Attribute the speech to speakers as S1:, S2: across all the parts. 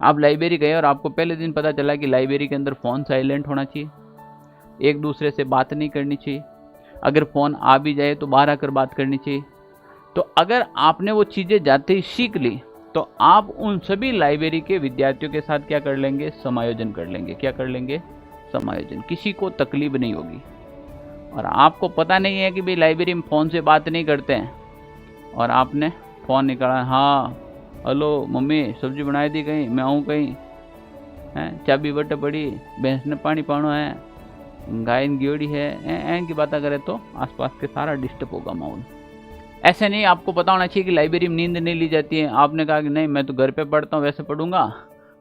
S1: आप लाइब्रेरी गए और आपको पहले दिन पता चला कि लाइब्रेरी के अंदर फ़ोन साइलेंट होना चाहिए, एक दूसरे से बात नहीं करनी चाहिए, अगर फ़ोन आ भी जाए तो बाहर आकर बात करनी चाहिए। तो अगर आपने वो चीज़ें जाते ही सीख ली तो आप उन सभी लाइब्रेरी के विद्यार्थियों के साथ क्या कर लेंगे, समायोजन कर लेंगे। क्या कर लेंगे, समायोजन। किसी को तकलीफ नहीं होगी। और आपको पता नहीं है कि भाई लाइब्रेरी में फ़ोन से बात नहीं करते हैं, और आपने फ़ोन निकाला, हाँ हेलो मम्मी सब्जी बनाई दी कहीं, मैं आऊँ कहीं, हैं चाबी बट पड़ी, भैंस ने पानी पानो है, गाय गियोड़ी है, ऐन की बातें करें तो आसपास के सारा डिस्टर्ब होगा माहौल। ऐसे नहीं, आपको पता होना चाहिए कि लाइब्रेरी में नींद नहीं ली जाती है। आपने कहा कि नहीं मैं तो घर पे पढ़ता हूँ, वैसे पढ़ूंगा,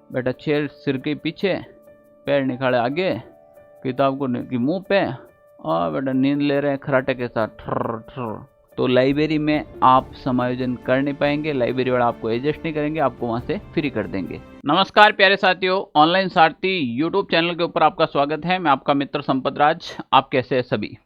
S1: बेटा चेयर सिर के पीछे, पैर निकाले आगे, किताब को की मुंह पे, और बेटा नींद ले रहे हैं खराटे के साथ ठर ठर। तो लाइब्रेरी में आप समायोजन कर नहीं पाएंगे, लाइब्रेरी वाला आपको एडजस्ट नहीं करेंगे, आपको वहां से फ्री कर देंगे। नमस्कार प्यारे साथियों, ऑनलाइन सारथी यूट्यूब चैनल के ऊपर आपका स्वागत है। मैं आपका मित्र संपत राज। आप कैसे हैं सभी?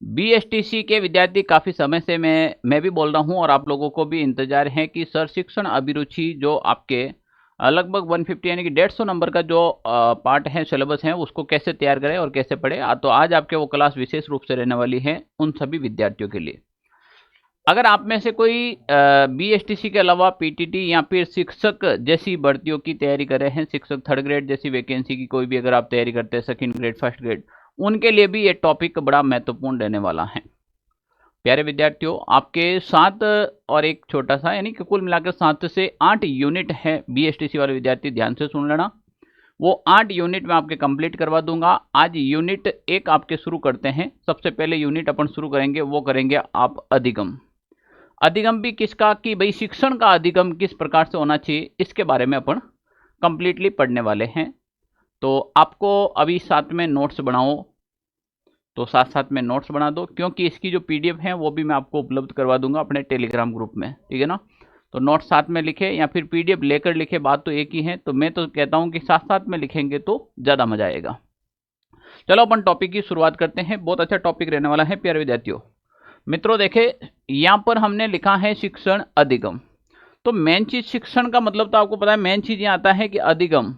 S1: BSTC के विद्यार्थी काफ़ी समय से मैं भी बोल रहा हूं और आप लोगों को भी इंतजार है कि सर शिक्षण अभिरुचि जो आपके लगभग 150 यानी कि 150 नंबर का जो पार्ट है, सिलेबस है, उसको कैसे तैयार करें और कैसे पढ़े। तो आज आपके वो क्लास विशेष रूप से रहने वाली है उन सभी विद्यार्थियों के लिए। अगर आप में से कोई BSTC के अलावा PTT या फिर शिक्षक जैसी भर्तियों की तैयारी कर रहे हैं, शिक्षक 3rd ग्रेड जैसी वैकेंसी की कोई भी अगर आप तैयारी करते हैं, 2nd ग्रेड 1st ग्रेड, उनके लिए भी ये टॉपिक बड़ा महत्वपूर्ण रहने वाला है। प्यारे विद्यार्थियों, आपके 7 और एक छोटा सा, यानी कि कुल मिलाकर 7 से 8 यूनिट है। BSTC वाले विद्यार्थी ध्यान से सुन लेना, वो 8 यूनिट में आपके कंप्लीट करवा दूंगा। आज यूनिट 1 आपके शुरू करते हैं। सबसे पहले यूनिट अपन शुरू करेंगे, वो करेंगे आप अधिगम। अधिगम भी किसका, कि भाई शिक्षण का अधिगम किस प्रकार से होना चाहिए, इसके बारे में अपन कंप्लीटली पढ़ने वाले हैं। तो आपको अभी साथ में नोट्स बनाओ, तो साथ साथ में नोट्स बना दो, क्योंकि इसकी जो PDF है वो भी मैं आपको उपलब्ध करवा दूंगा अपने टेलीग्राम ग्रुप में, ठीक है ना। तो नोट्स साथ में लिखे या फिर PDF लेकर लिखे, बात तो एक ही है। तो मैं तो कहता हूं कि साथ साथ में लिखेंगे तो ज़्यादा मजा आएगा। चलो अपन टॉपिक की शुरुआत करते हैं। बहुत अच्छा टॉपिक रहने वाला है प्यारे विद्यार्थियों। मित्रों देखे, यहाँ पर हमने लिखा है शिक्षण अधिगम। तो मेन चीज शिक्षण का मतलब तो आपको पता है, मेन चीज यहाँ आता है कि अधिगम।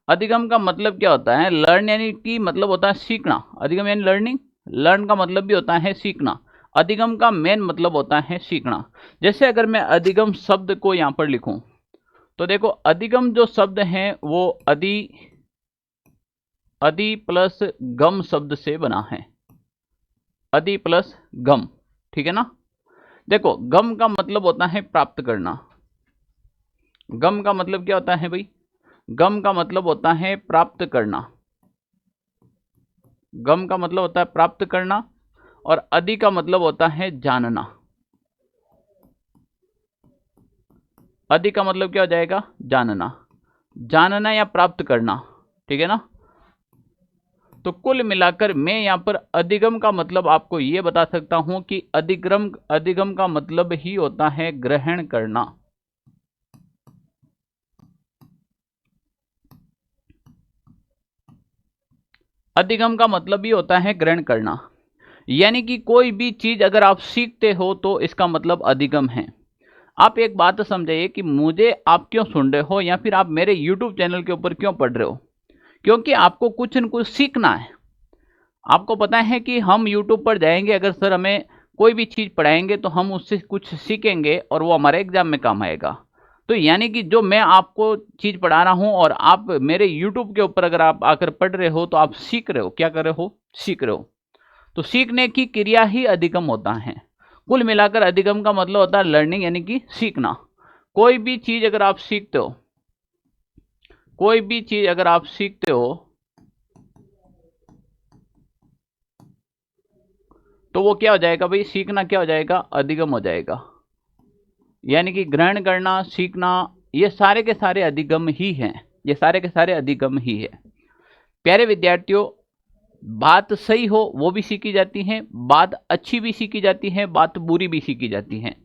S1: अधिगम का मतलब क्या होता है, लर्न यानी कि मतलब होता है सीखना। अधिगम यानी लर्निंग, लर्न का मतलब भी होता है सीखना। अधिगम का मेन मतलब होता है सीखना। जैसे अगर मैं अधिगम शब्द को यहाँ पर लिखूं, तो देखो अधिगम जो शब्द है वो अधि प्लस गम शब्द से बना है। अधि प्लस गम, ठीक है ना। देखो गम का मतलब होता है प्राप्त करना। गम का मतलब क्या होता है भाई, गम का मतलब होता है प्राप्त करना। गम का मतलब होता है प्राप्त करना, और अधि का मतलब होता है जानना। अधि का मतलब क्या हो जाएगा, जानना, जानना या प्राप्त करना, ठीक है ना। तो कुल मिलाकर मैं यहां पर अधिगम का मतलब आपको यह बता सकता हूं कि अधिगम का मतलब ही होता है ग्रहण करना। अधिगम का मतलब ही होता है ग्रहण करना, यानी कि कोई भी चीज अगर आप सीखते हो तो इसका मतलब अधिगम है। आप एक बात समझिए कि मुझे आप क्यों सुन रहे हो या फिर आप मेरे YouTube चैनल के ऊपर क्यों पढ़ रहे हो, क्योंकि आपको कुछ न कुछ सीखना है। आपको पता है कि हम YouTube पर जाएंगे, अगर सर हमें कोई भी चीज़ पढ़ाएंगे तो हम उससे कुछ सीखेंगे और वो हमारे एग्जाम में काम आएगा। तो यानी कि जो मैं आपको चीज़ पढ़ा रहा हूँ और आप मेरे YouTube के ऊपर अगर आप आकर पढ़ रहे हो तो आप सीख रहे हो। क्या कर रहे हो, सीख रहे हो। तो सीखने की क्रिया ही अधिगम होता है। कुल मिलाकर अधिगम का मतलब होता है लर्निंग, यानी कि सीखना। कोई भी चीज़ अगर आप सीखते हो, कोई भी चीज़ अगर आप सीखते हो तो वो क्या हो जाएगा भाई, सीखना क्या हो जाएगा, अधिगम हो जाएगा। यानी कि ग्रहण करना, सीखना, ये सारे के सारे अधिगम ही हैं। ये सारे के सारे अधिगम ही है। प्यारे विद्यार्थियों, बात सही हो वो भी सीखी जाती है, बात अच्छी भी सीखी जाती है, बात बुरी भी सीखी जाती है।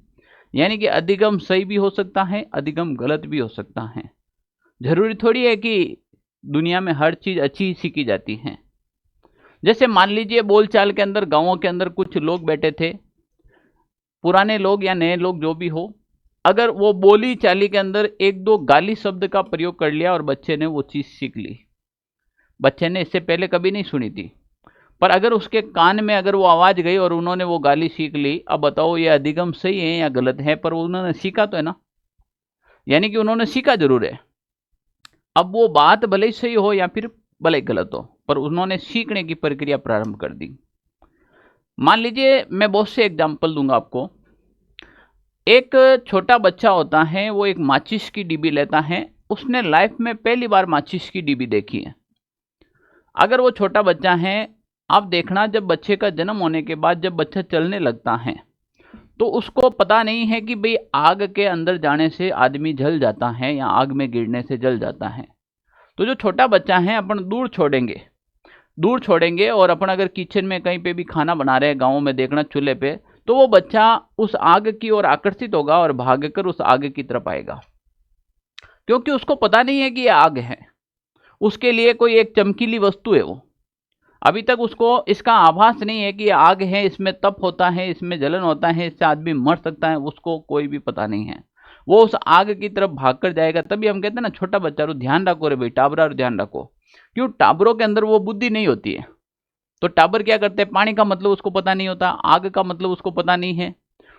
S1: यानी कि अधिगम सही भी हो सकता है, अधिगम गलत भी हो सकता है। जरूरी थोड़ी है कि दुनिया में हर चीज अच्छी ही सीखी जाती है। जैसे मान लीजिए बोलचाल के अंदर, गांवों के अंदर कुछ लोग बैठे थे, पुराने लोग या नए लोग जो भी हो, अगर वो बोली चाली के अंदर एक दो गाली शब्द का प्रयोग कर लिया और बच्चे ने वो चीज सीख ली, बच्चे ने इससे पहले कभी नहीं सुनी थी, पर अगर उसके कान में अगर वो आवाज गई और उन्होंने वो गाली सीख ली, अब बताओ ये अधिगम सही है या गलत है, पर उन्होंने सीखा तो है ना, यानी कि उन्होंने सीखा जरूर है। अब वो बात भले ही सही हो या फिर भले ही गलत हो, पर उन्होंने सीखने की प्रक्रिया प्रारंभ कर दी। मान लीजिए मैं बहुत से एग्जाम्पल दूंगा आपको। एक छोटा बच्चा होता है, वो एक माचिस की डिब्बी लेता है, उसने लाइफ में पहली बार माचिस की डिब्बी देखी है। अगर वो छोटा बच्चा है, आप देखना जब बच्चे का जन्म होने के बाद जब बच्चा चलने लगता है तो उसको पता नहीं है कि भाई आग के अंदर जाने से आदमी जल जाता है या आग में गिरने से जल जाता है। तो जो छोटा बच्चा है अपन दूर छोड़ेंगे और अपन अगर किचन में कहीं पे भी खाना बना रहे हैं गाँव में, देखना चूल्हे पे, तो वो बच्चा उस आग की ओर आकर्षित होगा और भागकर उस आग की तरफ आएगा, क्योंकि उसको पता नहीं है कि ये आग है। उसके लिए कोई एक चमकीली वस्तु है, वो अभी तक उसको इसका आभास नहीं है कि ये आग है, इसमें तप होता है, इसमें जलन होता है, इससे आदमी मर सकता है, उसको कोई भी पता नहीं है। वो उस आग की तरफ भागकर जाएगा। तभी हम कहते हैं ना, छोटा बच्चा रो ध्यान रखो रे भाई, टाबरा रो ध्यान रखो। क्यों? टाबरों के अंदर वो बुद्धि नहीं होती है। तो टाबर क्या करते हैं, पानी का मतलब उसको पता नहीं होता, आग का मतलब उसको पता नहीं है,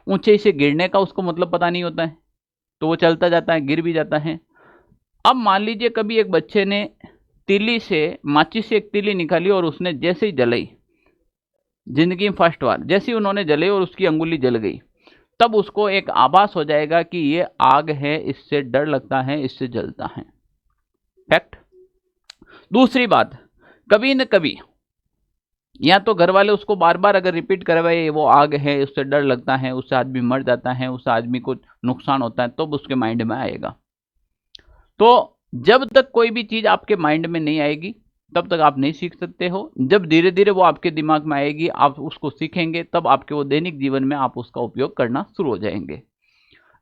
S1: ऊंचे से गिरने का उसको मतलब पता नहीं होता है, तो वो चलता जाता है, गिर भी जाता है। अब मान लीजिए कभी एक बच्चे ने तीली से, माचिस से एक तीली निकाली और उसने जैसे ही जलाई, जिंदगी में फर्स्ट बार जैसे ही उन्होंने जले और उसकी अंगुली जल गई, तब उसको एक आभास हो जाएगा कि ये आग है, इससे डर लगता है, इससे जलता है। फैक्ट। दूसरी बात, कभी न कभी या तो घर वाले उसको बार बार अगर रिपीट करवाए वो आग है, उससे डर लगता है, उससे आदमी मर जाता है, उससे आदमी को नुकसान होता है, तब उसके माइंड में आएगा। तो जब तक कोई भी चीज आपके माइंड में नहीं आएगी तब तक आप नहीं सीख सकते हो। जब धीरे धीरे वो आपके दिमाग में आएगी, आप उसको सीखेंगे, तब आपके वो दैनिक जीवन में आप उसका उपयोग करना शुरू हो जाएंगे।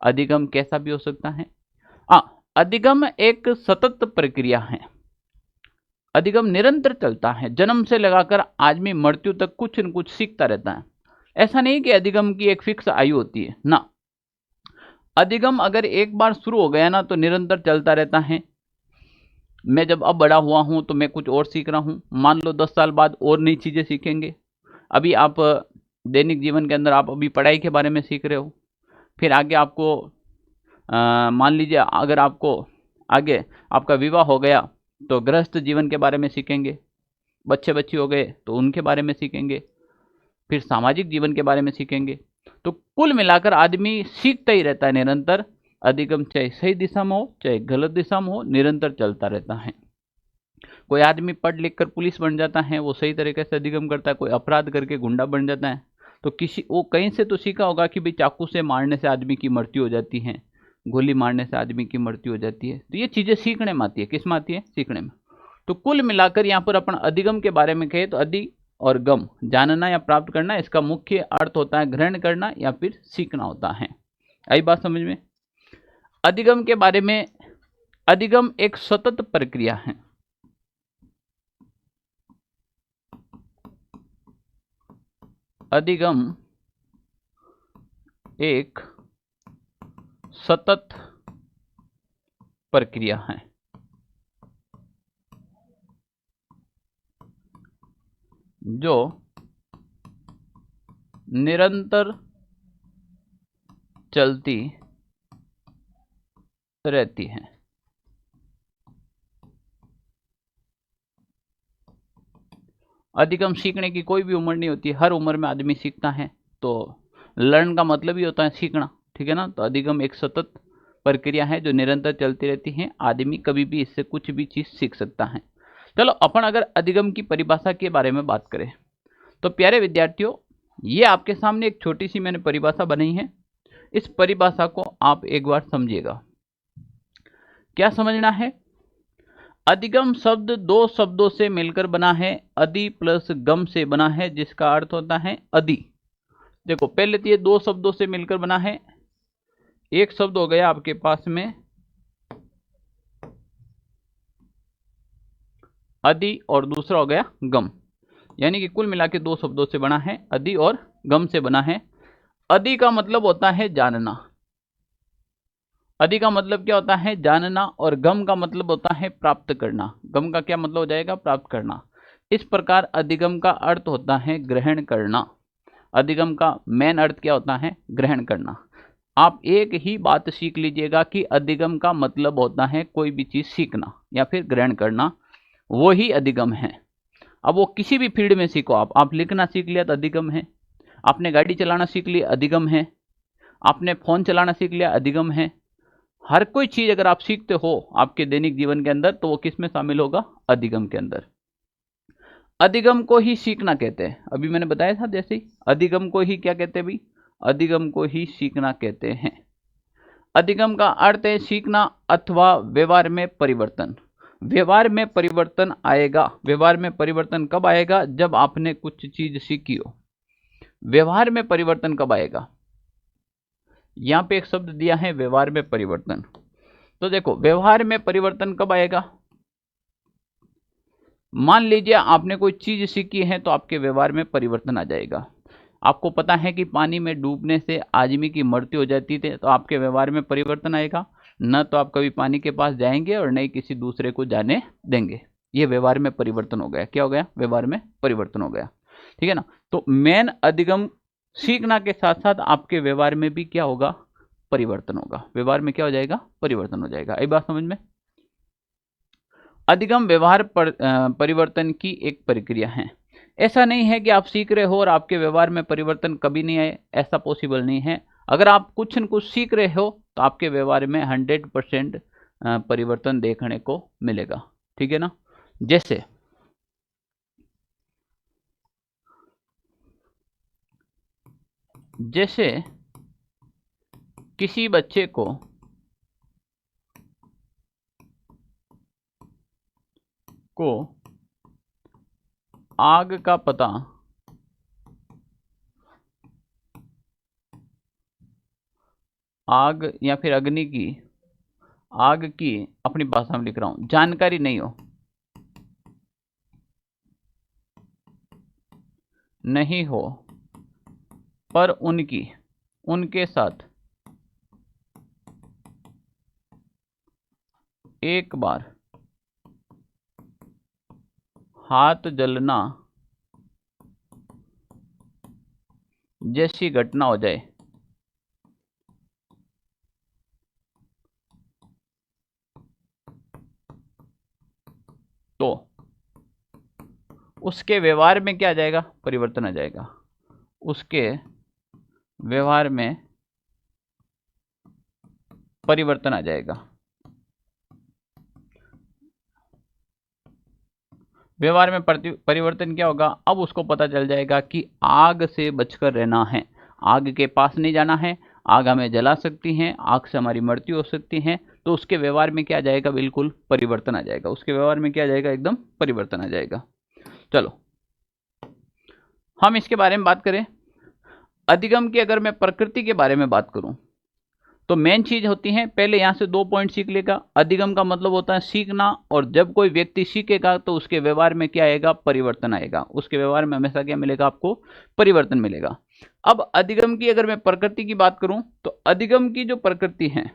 S1: अधिगम कैसा भी हो सकता है। अधिगम एक सतत प्रक्रिया है। अधिगम निरंतर चलता है, जन्म से लगाकर आदमी मृत्यु तक कुछ न कुछ सीखता रहता है। ऐसा नहीं कि अधिगम की एक फिक्स आयु होती है ना। अधिगम अगर एक बार शुरू हो गया ना तो निरंतर चलता रहता है। मैं जब अब बड़ा हुआ हूं तो मैं कुछ और सीख रहा हूं, मान लो 10 साल बाद और नई चीजें सीखेंगे। अभी आप दैनिक जीवन के अंदर आप अभी पढ़ाई के बारे में सीख रहे हो, फिर आगे आपको मान लीजिए अगर आपको आगे आपका विवाह हो गया तो गृहस्थ जीवन के बारे में सीखेंगे, बच्चे बच्ची हो गए तो उनके बारे में सीखेंगे, फिर सामाजिक जीवन के बारे में सीखेंगे। तो कुल मिलाकर आदमी सीखता ही रहता है निरंतर। अधिगम चाहे सही दिशा में हो चाहे गलत दिशा में हो, निरंतर चलता रहता है। कोई आदमी पढ़ लिख कर पुलिस बन जाता है, वो सही तरीके से अधिगम करता है। कोई अपराध करके गुंडा बन जाता है तो वो कहीं से तो सीखा होगा कि भाई चाकू से मारने से आदमी की मृत्यु हो जाती है, गोली मारने से आदमी की मृत्यु हो जाती है। तो ये चीजें सीखने में आती है। किस में आती है? सीखने में। तो कुल मिलाकर यहाँ पर अपन अधिगम के बारे में कहे तो अधि और गम, जानना या प्राप्त करना, इसका मुख्य अर्थ होता है ग्रहण करना या फिर सीखना होता है। आई बात समझ में? अधिगम के बारे में, अधिगम एक सतत प्रक्रिया है। अधिगम एक सतत प्रक्रिया है जो निरंतर चलती रहती है। अधिगम सीखने की कोई भी उम्र नहीं होती, हर उम्र में आदमी सीखता है। तो लर्न का मतलब ही होता है सीखना, ठीक है ना। तो अधिगम एक सतत प्रक्रिया है जो निरंतर चलती रहती है। आदमी कभी भी इससे कुछ भी चीज सीख सकता है। चलो अपन अगर अधिगम की परिभाषा के बारे में बात करें तो प्यारे विद्यार्थियों, ये आपके सामने एक छोटी सी मैंने परिभाषा बनाई है। इस परिभाषा को आप एक बार समझिएगा। क्या समझना है? अधिगम शब्द दो शब्दों से मिलकर बना है, अधि प्लस गम से बना है, जिसका अर्थ होता है अधि। देखो पहले तो ये दो शब्दों से मिलकर बना है। एक शब्द हो गया आपके पास में अधि और दूसरा हो गया गम, यानी कि कुल मिला के दो शब्दों से बना है, अधि और गम से बना है। अधि का मतलब होता है जानना, अधि का मतलब क्या होता है? जानना। और गम का मतलब होता है प्राप्त करना। गम का क्या मतलब हो जाएगा? प्राप्त करना। इस प्रकार अधिगम का अर्थ होता है ग्रहण करना। अधिगम का मेन अर्थ क्या होता है? ग्रहण करना। आप एक ही बात सीख लीजिएगा कि अधिगम का मतलब होता है कोई भी चीज सीखना या फिर ग्रहण करना, वो ही अधिगम है। अब वो किसी भी फील्ड में सीखो, आप लिखना सीख लिया तो अधिगम है, आपने गाड़ी चलाना सीख लिया अधिगम है, आपने फोन चलाना सीख लिया अधिगम है। हर कोई चीज अगर आप सीखते हो आपके दैनिक जीवन के अंदर तो वो किस में शामिल होगा? अधिगम के अंदर। अधिगम को ही सीखना कहते हैं। अभी मैंने बताया था जैसे ही, अधिगम को ही क्या कहते हैं भाई? अधिगम को ही सीखना कहते हैं। अधिगम का अर्थ है सीखना अथवा व्यवहार में परिवर्तन। व्यवहार में परिवर्तन आएगा। व्यवहार में परिवर्तन कब आएगा? जब आपने कुछ चीज सीखी हो। व्यवहार में परिवर्तन कब आएगा? यहां पे एक शब्द दिया है व्यवहार में परिवर्तन। तो देखो व्यवहार में परिवर्तन कब आएगा? मान लीजिए आपने कोई चीज सीखी है तो आपके व्यवहार में परिवर्तन आ जाएगा। आपको पता है कि पानी में डूबने से आदमी की मृत्यु हो जाती थी, तो आपके व्यवहार में परिवर्तन आएगा। न तो आप कभी पानी के पास जाएंगे और न ही किसी दूसरे को जाने देंगे। ये व्यवहार में परिवर्तन हो गया। क्या हो गया? व्यवहार में परिवर्तन हो गया। ठीक है ना? तो मेन अधिगम सीखना के साथ साथ आपके व्यवहार में भी क्या होगा? परिवर्तन होगा। व्यवहार में क्या हो जाएगा? परिवर्तन हो जाएगा। ये बात समझ में? अधिगम व्यवहार परिवर्तन की एक प्रक्रिया है। ऐसा नहीं है कि आप सीख रहे हो और आपके व्यवहार में परिवर्तन कभी नहीं आए, ऐसा पॉसिबल नहीं है। अगर आप कुछ न कुछ सीख रहे हो तो आपके व्यवहार में 100% परिवर्तन देखने को मिलेगा। ठीक है ना? जैसे किसी बच्चे को आग का पता आग या फिर अग्नि की आग की अपनी भाषा में लिख रहा हूं जानकारी नहीं हो पर उनके साथ एक बार हाथ जलना जैसी घटना हो जाए तो उसके व्यवहार में क्या आ जाएगा? परिवर्तन आ जाएगा। उसके व्यवहार में परिवर्तन आ जाएगा। व्यवहार में परिवर्तन क्या होगा? अब उसको पता चल जाएगा कि आग से बचकर रहना है, आग के पास नहीं जाना है, आग हमें जला सकती है, आग से हमारी मृत्यु हो सकती है। तो उसके व्यवहार में क्या आ जाएगा? बिल्कुल परिवर्तन आ जाएगा। उसके व्यवहार में क्या आ जाएगा? एकदम परिवर्तन आ जाएगा। चलो हम इसके बारे में बात करें। अधिगम की अगर मैं प्रकृति के बारे में बात करूं तो मेन चीज होती है, पहले यहां से 2 पॉइंट सीख लेगा। अधिगम का मतलब होता है सीखना, और जब कोई व्यक्ति सीखेगा तो उसके व्यवहार में क्या आएगा? परिवर्तन आएगा। उसके व्यवहार में हमेशा क्या मिलेगा? आपको परिवर्तन मिलेगा। अब अधिगम की अगर मैं प्रकृति की बात करूं तो अधिगम की जो प्रकृति है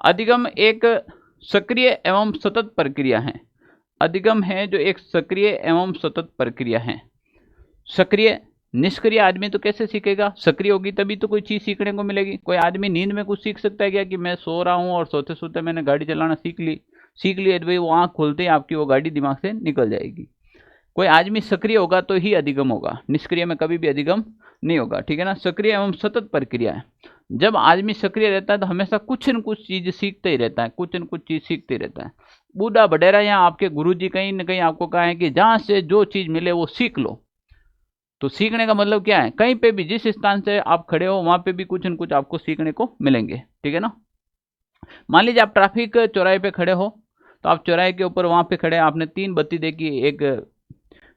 S1: अधिगम एक सक्रिय एवं सतत प्रक्रिया है। अधिगम है जो एक सक्रिय एवं सतत प्रक्रिया है। सक्रिय, निष्क्रिय आदमी तो कैसे सीखेगा? सक्रिय होगी तभी तो कोई चीज सीखने को मिलेगी। कोई आदमी नींद में कुछ सीख सकता है क्या कि मैं सो रहा हूं और सोते सोते मैंने गाड़ी चलाना सीख ली तो भाई वो आंख खोलते ही आपकी वो गाड़ी दिमाग से निकल जाएगी। कोई आदमी सक्रिय होगा तो ही अधिगम होगा, निष्क्रिय में कभी भी अधिगम नहीं होगा। ठीक है ना? सक्रिय एवं सतत प्रक्रिया है। जब आदमी सक्रिय रहता है तो हमेशा कुछ न कुछ चीज सीखते ही रहता है, कुछ न कुछ चीज सीखते रहता है। बूढ़ा बडेरा या आपके गुरुजी कहीं न कहीं आपको कहा है कि जहां से जो चीज मिले वो सीख लो। तो सीखने का मतलब क्या है? कहीं पे भी जिस स्थान से आप खड़े हो वहां पे भी कुछ न कुछ आपको सीखने को मिलेंगे। ठीक है ना? मान लीजिए आप ट्रैफिक चौराहे पे खड़े हो, तो आप चौराहे के ऊपर वहां पे खड़े, आपने 3 बत्ती देखी, एक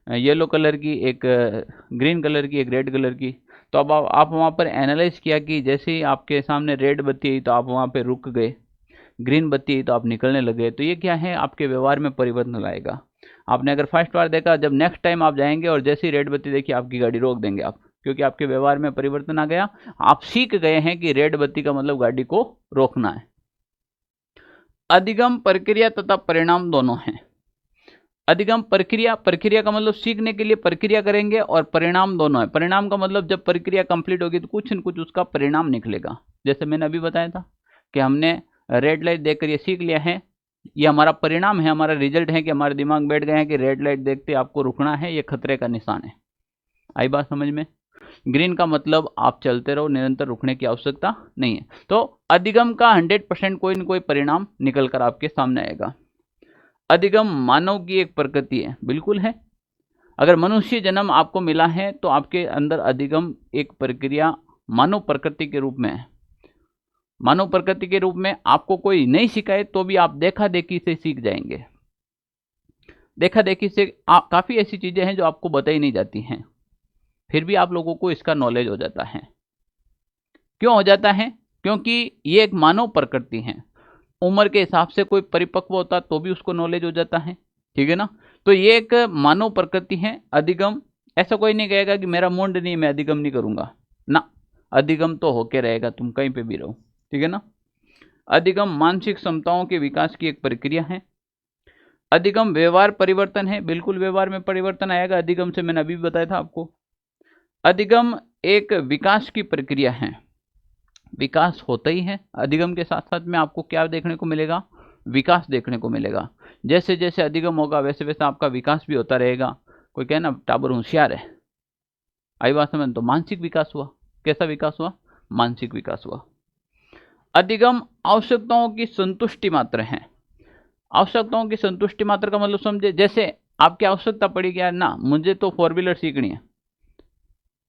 S1: येलो कलर की, एक ग्रीन कलर की, एक रेड कलर की। तो अब आप वहां पर एनालाइज किया कि जैसे ही आपके सामने रेड बत्ती आई तो आप वहां पे रुक गए, ग्रीन बत्ती आई तो आप निकलने लगे। तो ये क्या है? आपके व्यवहार में परिवर्तन लाएगा। आपने अगर फर्स्ट बार देखा, जब नेक्स्ट टाइम आप जाएंगे और जैसी रेड बत्ती देखी आपकी गाड़ी रोक देंगे आप, क्योंकि आपके व्यवहार में परिवर्तन आ गया। आप सीख गए हैं कि रेड बत्ती का मतलब गाड़ी को रोकना है। अधिगम प्रक्रिया तथा परिणाम दोनों हैं। अधिगम प्रक्रिया, प्रक्रिया का मतलब सीखने के लिए प्रक्रिया करेंगे, और परिणाम दोनों है। परिणाम का मतलब जब प्रक्रिया कंप्लीट होगी तो कुछ न कुछ उसका परिणाम निकलेगा। जैसे मैंने अभी बताया था कि हमने रेड लाइट देखकर ये सीख लिया है, ये हमारा परिणाम है, हमारा रिजल्ट है कि हमारे दिमाग में बैठ गए हैं कि रेड लाइट देखते आपको रुकना है, ये खतरे का निशान है। आई बात समझ में? ग्रीन का मतलब आप चलते रहो, निरंतर रुकने की आवश्यकता नहीं है। तो अधिगम का 100% कोई न कोई परिणाम निकल कर आपके सामने आएगा। अधिगम मानव की एक प्रकृति है, बिल्कुल है। अगर मनुष्य जन्म आपको मिला है तो आपके अंदर अधिगम एक प्रक्रिया मानव प्रकृति के रूप में है। मानव प्रकृति के रूप में आपको कोई नहीं सिखाए तो भी आप देखा देखी से सीख जाएंगे। देखा देखी से काफी ऐसी चीजें हैं जो आपको बताई नहीं जाती हैं, फिर भी आप लोगों को इसका नॉलेज हो जाता है। क्यों हो जाता है? क्योंकि ये एक मानव प्रकृति है। उम्र के हिसाब से कोई परिपक्व होता तो भी उसको नॉलेज हो जाता है, ठीक है ना। तो ये एक मानव प्रकृति है। अधिगम, ऐसा कोई नहीं कहेगा कि मेरा मुंड नहीं, मैं अधिगम नहीं करूंगा ना, अधिगम तो होके रहेगा, तुम कहीं पे भी रहो, ठीक है ना। अधिगम मानसिक क्षमताओं के विकास की एक प्रक्रिया है। अधिगम व्यवहार परिवर्तन है, बिल्कुल व्यवहार में परिवर्तन आएगा अधिगम से, मैंने अभी बताया था आपको। अधिगम एक विकास की प्रक्रिया है, विकास होता ही है। अधिगम के साथ साथ में आपको क्या देखने को मिलेगा? विकास देखने को मिलेगा। जैसे जैसे अधिगम होगा वैसे वैसे आपका विकास भी होता रहेगा। कोई कहे ना टाबर होशियार है, आई बात समझ, तो मानसिक विकास हुआ। कैसा विकास हुआ? मानसिक विकास हुआ। अधिगम आवश्यकताओं की संतुष्टि मात्र है। आवश्यकताओं की संतुष्टि मात्र का मतलब समझे, जैसे आपकी आवश्यकता पड़ी कि यार ना मुझे तो 4 व्हीलर सीखनी है,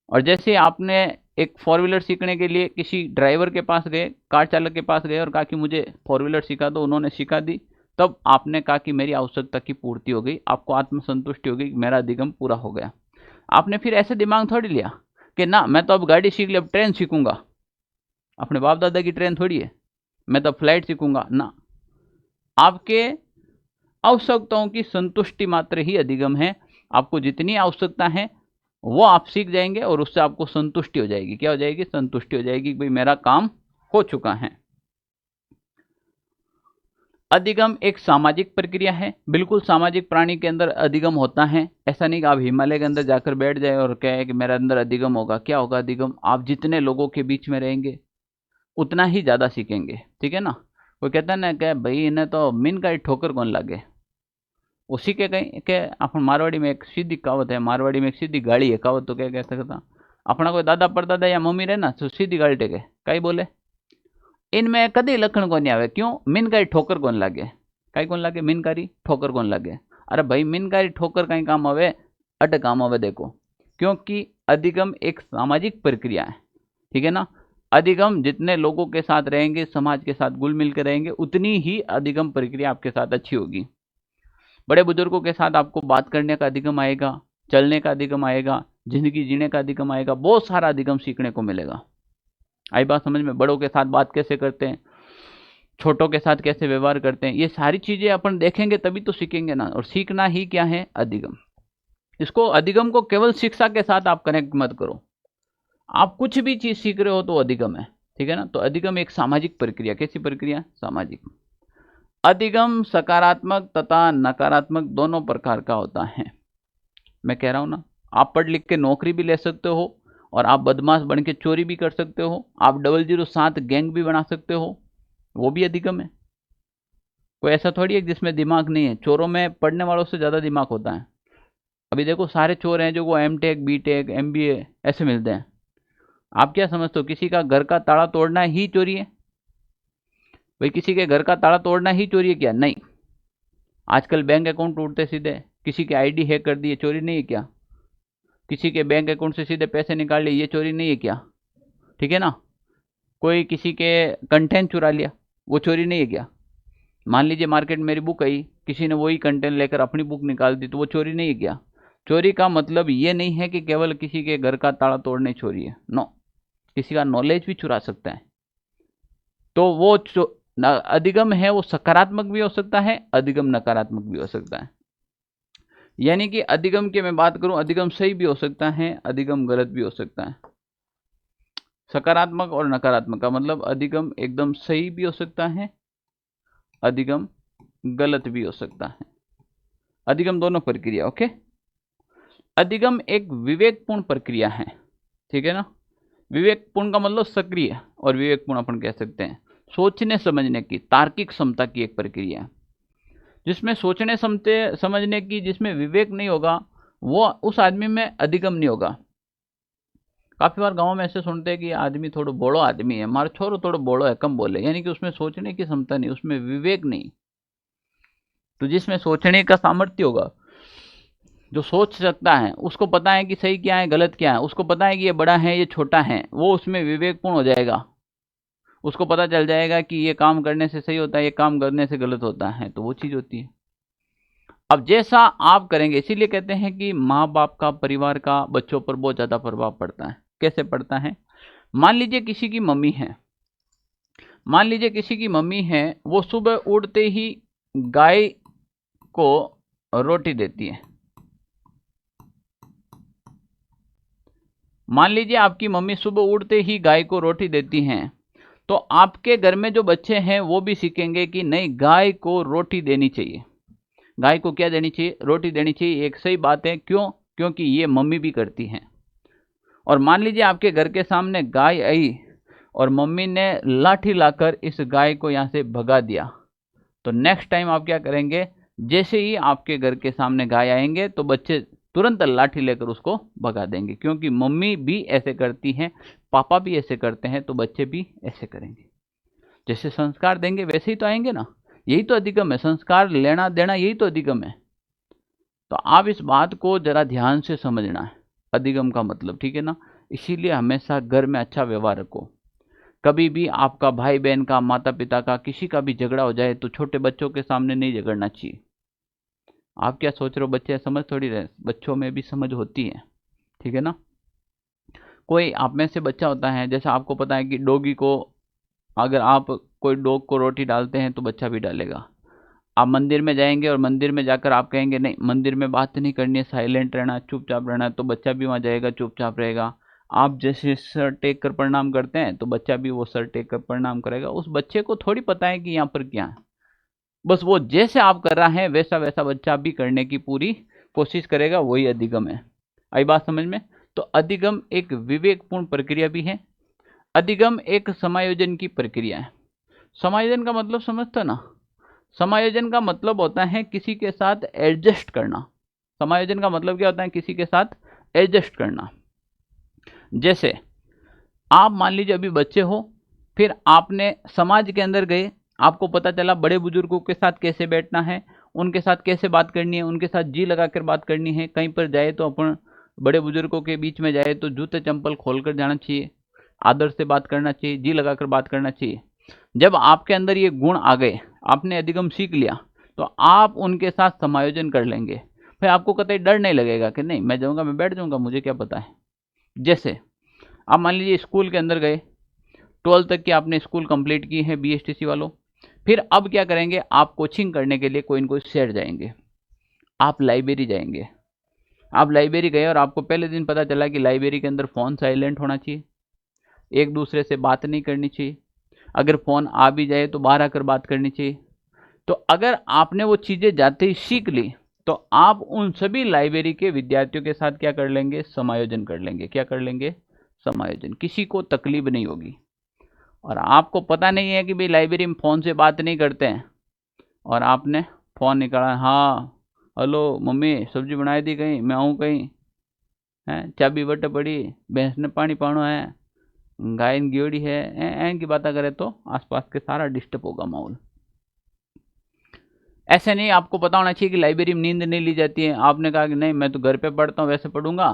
S1: और जैसे आपने एक 4 व्हीलर सीखने के लिए किसी ड्राइवर के पास गए, कार चालक के पास गए और कहा कि मुझे 4 व्हीलर सिखा दो, उन्होंने सिखा दी, तब आपने कहा कि मेरी आवश्यकता की पूर्ति हो गई, आपको आत्मसंतुष्टि हो गई, मेरा अधिगम पूरा हो गया। आपने फिर ऐसे दिमाग थोड़ी लिया कि ना मैं तो अब गाड़ी सीख ली, अब ट्रेन सीखूंगा। अपने बाप दादा की ट्रेन थोड़ी है, मैं तो फ्लाइट सीखूंगा ना। आपके आवश्यकताओं की संतुष्टि मात्र ही अधिगम है। आपको जितनी आवश्यकता है वो आप सीख जाएंगे और उससे आपको संतुष्टि हो जाएगी। क्या हो जाएगी? संतुष्टि हो जाएगी कि भाई मेरा काम हो चुका है। अधिगम एक सामाजिक प्रक्रिया है, बिल्कुल सामाजिक प्राणी के अंदर अधिगम होता है। ऐसा नहीं कि आप हिमालय के अंदर जाकर बैठ जाए और कहे कि मेरे अंदर अधिगम होगा। क्या होगा अधिगम? आप जितने लोगों के बीच में रहेंगे उतना ही ज्यादा सीखेंगे, ठीक है ना। कोई कहता है ना कि भाई इन्हें तो मीन का ठोकर कौन लगे, उसी के कहीं के अपन मारवाड़ी में एक सीधी कहावत है, मारवाड़ी में एक सीधी गाड़ी है, कहावत तो क्या कह सकता, अपना कोई दादा परदादा या मम्मी रहे ना तो सीधी गाड़ी टेके कई बोले इनमें कदी लखण को नहीं आवे। क्यों? मीनकारी ठोकर कौन लागे, कई कौन लागे, मीनकारी ठोकर कौन लागे। अरे भाई मीनकारी ठोकर कहीं काम आवे, अट काम आवे। देखो, क्योंकि अधिगम एक सामाजिक प्रक्रिया है, ठीक है ना। अधिगम जितने लोगों के साथ रहेंगे, समाज के साथ घुल मिल के रहेंगे, उतनी ही अधिगम प्रक्रिया आपके साथ अच्छी होगी। बड़े बुजुर्गों के साथ आपको बात करने का अधिगम आएगा, चलने का अधिगम आएगा, जिंदगी जीने का अधिगम आएगा, बहुत सारा अधिगम सीखने को मिलेगा। आई बात समझ में? बड़ों के साथ बात कैसे करते हैं, छोटों के साथ कैसे व्यवहार करते हैं, ये सारी चीजें अपन देखेंगे तभी तो सीखेंगे ना। और सीखना ही क्या है? अधिगम। इसको अधिगम को केवल शिक्षा के साथ आप कनेक्ट मत करो। आप कुछ भी चीज सीख रहे हो तो अधिगम है, ठीक है ना। तो अधिगम एक सामाजिक प्रक्रिया। कैसी प्रक्रिया? सामाजिक। अधिगम सकारात्मक तथा नकारात्मक दोनों प्रकार का होता है। मैं कह रहा हूं ना, आप पढ़ लिख के नौकरी भी ले सकते हो और आप बदमाश बन के चोरी भी कर सकते हो, आप 007 गैंग भी बना सकते हो, वो भी अधिगम है। कोई ऐसा थोड़ी है जिसमें दिमाग नहीं है। चोरों में पढ़ने वालों से ज्यादा दिमाग होता है। अभी देखो सारे चोर हैं जो को M.Tech B.Tech MBA ऐसे मिलते हैं। आप क्या समझते हो किसी का घर का ताला तोड़ना ही चोरी है? भाई किसी के घर का ताला तोड़ना ही चोरी है क्या? नहीं। आजकल बैंक अकाउंट टूटते सीधे, किसी के आईडी हैक कर दिए, चोरी नहीं है क्या? किसी के बैंक अकाउंट से सीधे पैसे निकाल लिए, ये चोरी नहीं है क्या? ठीक है ना। कोई किसी के कंटेंट चुरा लिया, वो चोरी नहीं है क्या? मान लीजिए मार्केट में मेरी बुक आई, किसी ने वही कंटेंट लेकर अपनी बुक निकाल दी, तो वो चोरी नहीं है क्या? चोरी का मतलब ये नहीं है कि केवल किसी के घर का ताला तोड़ने चोरी है, नो। किसी का नॉलेज भी चुरा सकता है। तो वो अधिगम है, वो सकारात्मक भी हो सकता है, अधिगम नकारात्मक भी हो सकता है। यानी कि अधिगम की मैं बात करूं, अधिगम सही भी हो सकता है, अधिगम गलत भी हो सकता है। सकारात्मक और नकारात्मक का मतलब अधिगम एकदम सही भी हो सकता है, अधिगम गलत भी हो सकता है। अधिगम दोनों प्रक्रिया, ओके। अधिगम एक विवेकपूर्ण प्रक्रिया है, ठीक है ना। विवेकपूर्ण का मतलब सक्रिय, और विवेकपूर्ण अपन कह सकते हैं सोचने समझने की, तार्किक क्षमता की एक प्रक्रिया है। जिसमें सोचने समझने की, जिसमें विवेक नहीं होगा, वो उस आदमी में अधिगम नहीं होगा। काफी बार गांव में ऐसे सुनते हैं कि आदमी थोड़ा बोड़ो आदमी है, हमारा छोरो थोड़ा बोड़ो है, कम बोले, यानी कि उसमें सोचने की क्षमता नहीं, उसमें विवेक नहीं। तो जिसमें सोचने का सामर्थ्य होगा, जो सोच सकता है, उसको पता है कि सही क्या है गलत क्या है, उसको पता है कि ये बड़ा है ये छोटा है, वो उसमें विवेकपूर्ण हो जाएगा। उसको पता चल जाएगा कि ये काम करने से सही होता है, ये काम करने से गलत होता है, तो वो चीज होती है। अब जैसा आप करेंगे, इसीलिए कहते हैं कि माँ बाप का, परिवार का बच्चों पर बहुत ज्यादा प्रभाव पड़ता है। कैसे पड़ता है? मान लीजिए किसी की मम्मी है, मान लीजिए किसी की मम्मी है, वो सुबह उठते ही गाय को रोटी देती है। मान लीजिए आपकी मम्मी सुबह उठते ही गाय को रोटी देती हैं, तो आपके घर में जो बच्चे हैं वो भी सीखेंगे कि नहीं, गाय को रोटी देनी चाहिए। गाय को क्या देनी चाहिए? रोटी देनी चाहिए। एक सही बात है, क्यों? क्योंकि ये मम्मी भी करती हैं। और मान लीजिए आपके घर के सामने गाय आई और मम्मी ने लाठी लाकर इस गाय को यहां से भगा दिया, तो नेक्स्ट टाइम आप क्या करेंगे? जैसे ही आपके घर के सामने गाय आएंगे तो बच्चे तुरंत लाठी लेकर उसको भगा देंगे, क्योंकि मम्मी भी ऐसे करती हैं, पापा भी ऐसे करते हैं, तो बच्चे भी ऐसे करेंगे। जैसे संस्कार देंगे वैसे ही तो आएंगे ना। यही तो अधिगम है, संस्कार लेना देना, यही तो अधिगम है। तो आप इस बात को जरा ध्यान से समझना है, अधिगम का मतलब, ठीक है ना। इसीलिए हमेशा घर में अच्छा व्यवहार रखो। कभी भी आपका भाई बहन का, माता पिता का, किसी का भी झगड़ा हो जाए तो छोटे बच्चों के सामने नहीं झगड़ना चाहिए। आप क्या सोच रहे हो, बच्चे समझ थोड़ी रहे, बच्चों में भी समझ होती है, ठीक है ना। कोई आप में से बच्चा होता है, जैसे आपको पता है कि डॉगी को, अगर आप कोई डॉग को रोटी डालते हैं तो बच्चा भी डालेगा। आप मंदिर में जाएंगे और मंदिर में जाकर आप कहेंगे नहीं, मंदिर में बात नहीं करनी है, साइलेंट रहना, चुपचाप रहना, तो बच्चा भी वहां जाएगा, चुपचाप रहेगा। आप जैसे सर टेक कर प्रणाम करते हैं तो बच्चा भी वो सर टेक कर प्रणाम करेगा। उस बच्चे को थोड़ी पता है कि यहाँ पर क्या है, बस वो जैसे आप कर रहा है वैसा वैसा बच्चा भी करने की पूरी कोशिश करेगा, वही अधिगम है। आई बात समझ में? तो अधिगम एक विवेकपूर्ण प्रक्रिया भी है। अधिगम एक समायोजन की प्रक्रिया है। समायोजन का मतलब समझते हो ना? समायोजन का मतलब होता है किसी के साथ एडजस्ट करना। समायोजन का मतलब क्या होता है? किसी के साथ एडजस्ट करना। जैसे आप मान लीजिए अभी बच्चे हो, फिर आपने समाज के अंदर गए, आपको पता चला बड़े बुजुर्गों के साथ कैसे बैठना है, उनके साथ कैसे बात करनी है, उनके साथ जी लगाकर बात करनी है। कहीं पर जाए तो अपन बड़े बुजुर्गों के बीच में जाए तो जूते चंपल खोलकर जाना चाहिए, आदर से बात करना चाहिए, जी लगाकर बात करना चाहिए। जब आपके अंदर ये गुण आ गए, आपने अधिगम सीख लिया, तो आप उनके साथ समायोजन कर लेंगे। फिर आपको कतई डर नहीं लगेगा कि नहीं मैं जाऊंगा, मैं बैठ जाऊंगा, मुझे क्या पता है। जैसे आप मान लीजिए स्कूल के अंदर गए, 12th तक की आपने स्कूल कंप्लीट की है BSTC वालों, फिर अब क्या करेंगे? आप कोचिंग करने के लिए कोई न कोई शहर जाएंगे, आप लाइब्रेरी जाएंगे। आप लाइब्रेरी गए और आपको पहले दिन पता चला कि लाइब्रेरी के अंदर फोन साइलेंट होना चाहिए, एक दूसरे से बात नहीं करनी चाहिए, अगर फोन आ भी जाए तो बाहर आकर बात करनी चाहिए। तो अगर आपने वो चीजें जाते ही सीख ली, तो आप उन सभी लाइब्रेरी के विद्यार्थियों के साथ क्या कर लेंगे? समायोजन कर लेंगे। क्या कर लेंगे? समायोजन। किसी को तकलीफ नहीं होगी। और आपको पता नहीं है कि भाई लाइब्रेरी में फोन से बात नहीं करते हैं, और आपने फोन निकाला, हाँ हेलो मम्मी सब्जी बनाई दी, कहीं मैं आऊँ कहीं, है चाबी बट पड़ी, भैंस ने पानी पानो है, गाय गियोड़ी है, की बातें करे तो आसपास के सारा डिस्टर्ब होगा माहौल। ऐसे नहीं, आपको पता होना चाहिए कि लाइब्रेरी में नींद नहीं ली जाती है। आपने कहा कि नहीं मैं तो घर पे पढ़ता हूँ, वैसे पढ़ूंगा,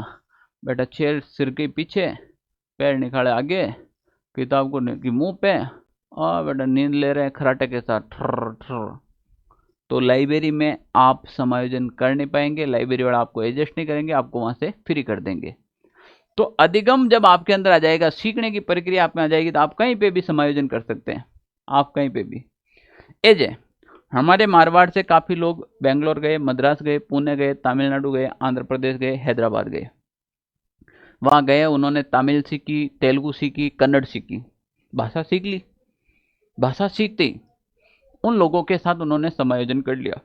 S1: बेटा चेयर सिर के पीछे, पैर निकाले आगे, किताब को की मुंह पे, और बेटा नींद ले रहे हैं खराटे के साथ, ठर ठर। तो लाइब्रेरी में आप समायोजन कर नहीं पाएंगे, लाइब्रेरी वाला आपको एडजस्ट नहीं करेंगे, आपको वहां से फ्री कर देंगे। तो अधिगम जब आपके अंदर आ जाएगा, सीखने की प्रक्रिया आप में आ जाएगी, तो आप कहीं पे भी समायोजन कर सकते हैं, आप कहीं पे भी। एजे हमारे मारवाड़ से काफ़ी लोग बेंगलोर गए, मद्रास गए, पुणे गए, तमिलनाडु गए, आंध्र प्रदेश गए, हैदराबाद गए। वहाँ गए, उन्होंने तमिल सीखी, तेलुगु सीखी, कन्नड़ सीखी, भाषा सीख ली। भाषा सीखते ही उन लोगों के साथ उन्होंने समायोजन कर लिया।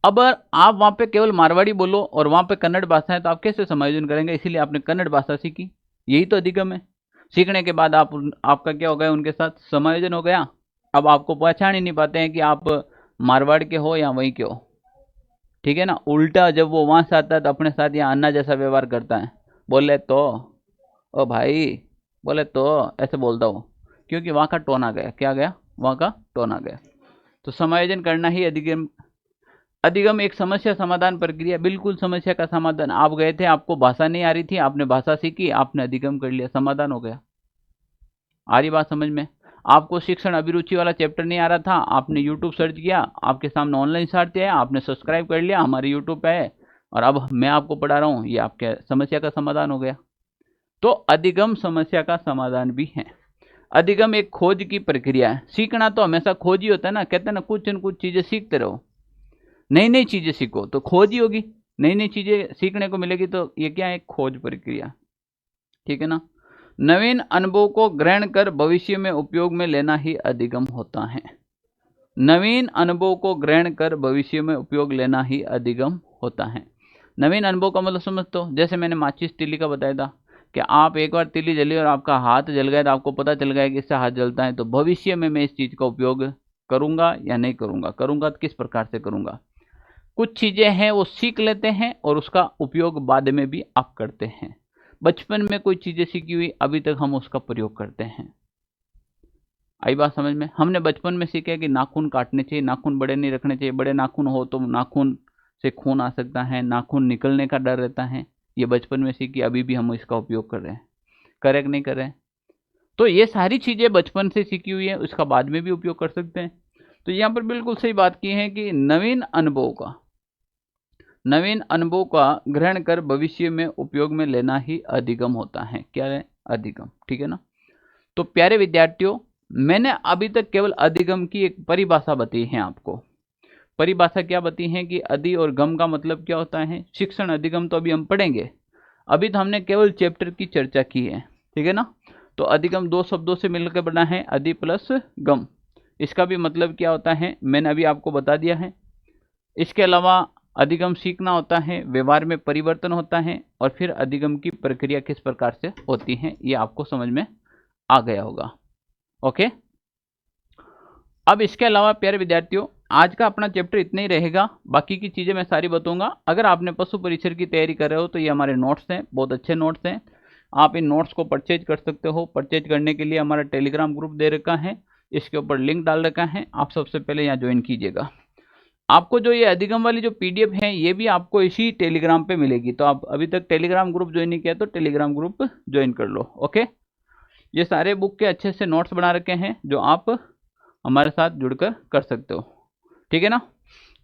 S1: अब आप वहाँ पे केवल मारवाड़ी बोलो और वहाँ पे कन्नड़ भाषा है तो आप कैसे समायोजन करेंगे? इसीलिए आपने कन्नड़ भाषा सीखी। यही तो अधिगम है। सीखने के बाद आपका क्या हो गया? उनके साथ समायोजन हो गया। अब आपको पहचान ही नहीं पाते हैं कि आप मारवाड़ के हो या वहीं के हो। ठीक है ना? उल्टा जब वो वहाँ से आता है तो अपने साथ यहाँ अन्ना जैसा व्यवहार करता है। बोले तो ओ भाई, बोले तो ऐसे बोलता हूँ, क्योंकि वहाँ का टोन आ गया। क्या गया? वहाँ का टोन आ गया। तो समायोजन करना ही अधिगम। अधिगम एक समस्या समाधान प्रक्रिया, बिल्कुल समस्या का समाधान। आप गए थे, आपको भाषा नहीं आ रही थी, आपने भाषा सीखी, आपने अधिगम कर लिया, समाधान हो गया। आ रही बात समझ में? आपको शिक्षण अभिरुचि वाला चैप्टर नहीं आ रहा था, आपने यूट्यूब सर्च किया, आपके सामने ऑनलाइन सर्च है, आपने सब्सक्राइब कर लिया, हमारे यूट्यूब पे है, और अब मैं आपको पढ़ा रहा हूँ, ये आपके समस्या का समाधान हो गया। तो अधिगम समस्या का समाधान भी है। अधिगम एक खोज की प्रक्रिया है। सीखना तो हमेशा खोज ही होता है ना, कहते हैं ना, कुछ न कुछ चीजें सीखते रहो, नई नई चीजें सीखो तो खोज ही होगी, नई नई चीजें सीखने को मिलेगी। तो ये क्या है? खोज प्रक्रिया। ठीक है ना? नवीन अनुभव को ग्रहण कर भविष्य में उपयोग में लेना ही अधिगम होता है। नवीन अनुभव को ग्रहण कर भविष्य में उपयोग लेना ही अधिगम होता है। नवीन अनुभव का मतलब समझते हो? जैसे मैंने माचिस तीली का बताया था कि आप एक बार तीली जली और आपका हाथ जल गया तो आपको पता चल गया कि इससे हाथ जलता है, तो भविष्य में मैं इस चीज का उपयोग करूंगा या नहीं करूंगा, करूंगा तो किस प्रकार से करूंगा। कुछ चीजें हैं वो सीख लेते हैं और उसका उपयोग बाद में भी आप करते हैं। बचपन में कोई चीजें सीखी हुई अभी तक हम उसका प्रयोग करते हैं। आई बात समझ में? हमने बचपन में सीखा कि नाखून काटने चाहिए, नाखून बड़े नहीं रखने चाहिए, बड़े नाखून हो तो नाखून से खून आ सकता है, नाखून निकलने का डर रहता है। ये बचपन में सीखी, अभी भी हम इसका उपयोग कर रहे हैं। करे कि नहीं कर रहे हैं? तो ये सारी चीजें बचपन से सीखी हुई है, उसका बाद में भी उपयोग कर सकते हैं। तो यहाँ पर बिल्कुल सही बात की है कि नवीन अनुभव का ग्रहण कर भविष्य में उपयोग में लेना ही अधिगम होता है। क्या है? अधिगम। ठीक है ना? तो प्यारे विद्यार्थियों, मैंने अभी तक केवल अधिगम की एक परिभाषा बताई है आपको। परिभाषा क्या बताई है कि अधि और गम का मतलब क्या होता है। शिक्षण अधिगम तो अभी हम पढ़ेंगे, अभी तो हमने केवल चैप्टर की चर्चा की है। ठीक है ना? तो अधिगम दो शब्दों से मिलकर बना है, अधि प्लस गम। इसका भी मतलब क्या होता है मैंने अभी आपको बता दिया है। इसके अलावा अधिगम सीखना होता है, व्यवहार में परिवर्तन होता है, और फिर अधिगम की प्रक्रिया किस प्रकार से होती है ये आपको समझ में आ गया होगा। ओके, अब इसके अलावा प्यारे विद्यार्थियों, आज का अपना चैप्टर इतना ही रहेगा, बाकी की चीज़ें मैं सारी बताऊंगा। अगर आपने पशु परिसर की तैयारी कर रहे हो तो ये हमारे नोट्स हैं, बहुत अच्छे नोट्स हैं। आप इन नोट्स को परचेज कर सकते हो। परचेज करने के लिए हमारा टेलीग्राम ग्रुप दे रखा है, इसके ऊपर लिंक डाल रखा है, आप सबसे पहले यहाँ ज्वाइन कीजिएगा। आपको जो ये अधिगम वाली जो पीडीएफ है ये भी आपको इसी टेलीग्राम पे मिलेगी। तो आप अभी तक टेलीग्राम ग्रुप ज्वाइन नहीं किया तो टेलीग्राम ग्रुप ज्वाइन कर लो। ओके, ये सारे बुक के अच्छे से नोट्स बना रखे हैं जो आप हमारे साथ जुड़कर कर सकते हो। ठीक है ना?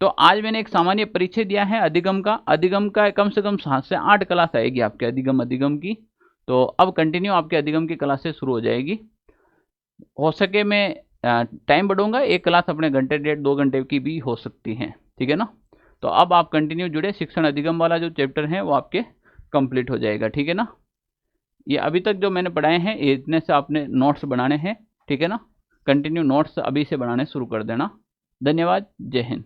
S1: तो आज मैंने एक सामान्य परिचय दिया है अधिगम का। अधिगम का कम से कम 7 से 8 क्लास आएगी आपके अधिगम की। तो अब कंटिन्यू आपके अधिगम की क्लासेस शुरू हो जाएगी। हो सके मैं टाइम बढ़ाऊंगा, एक क्लास अपने घंटे 1.5-2 घंटे की भी हो सकती है। ठीक है ना? तो अब आप कंटिन्यू जुड़े, शिक्षण अधिगम वाला जो चैप्टर है वो आपके कंप्लीट हो जाएगा। ठीक है ना? ये अभी तक जो मैंने पढ़ाए हैं इतने से आपने नोट्स बनाने हैं। ठीक है ना? कंटिन्यू नोट्स अभी से बनाने शुरू कर देना। धन्यवाद। जय हिंद।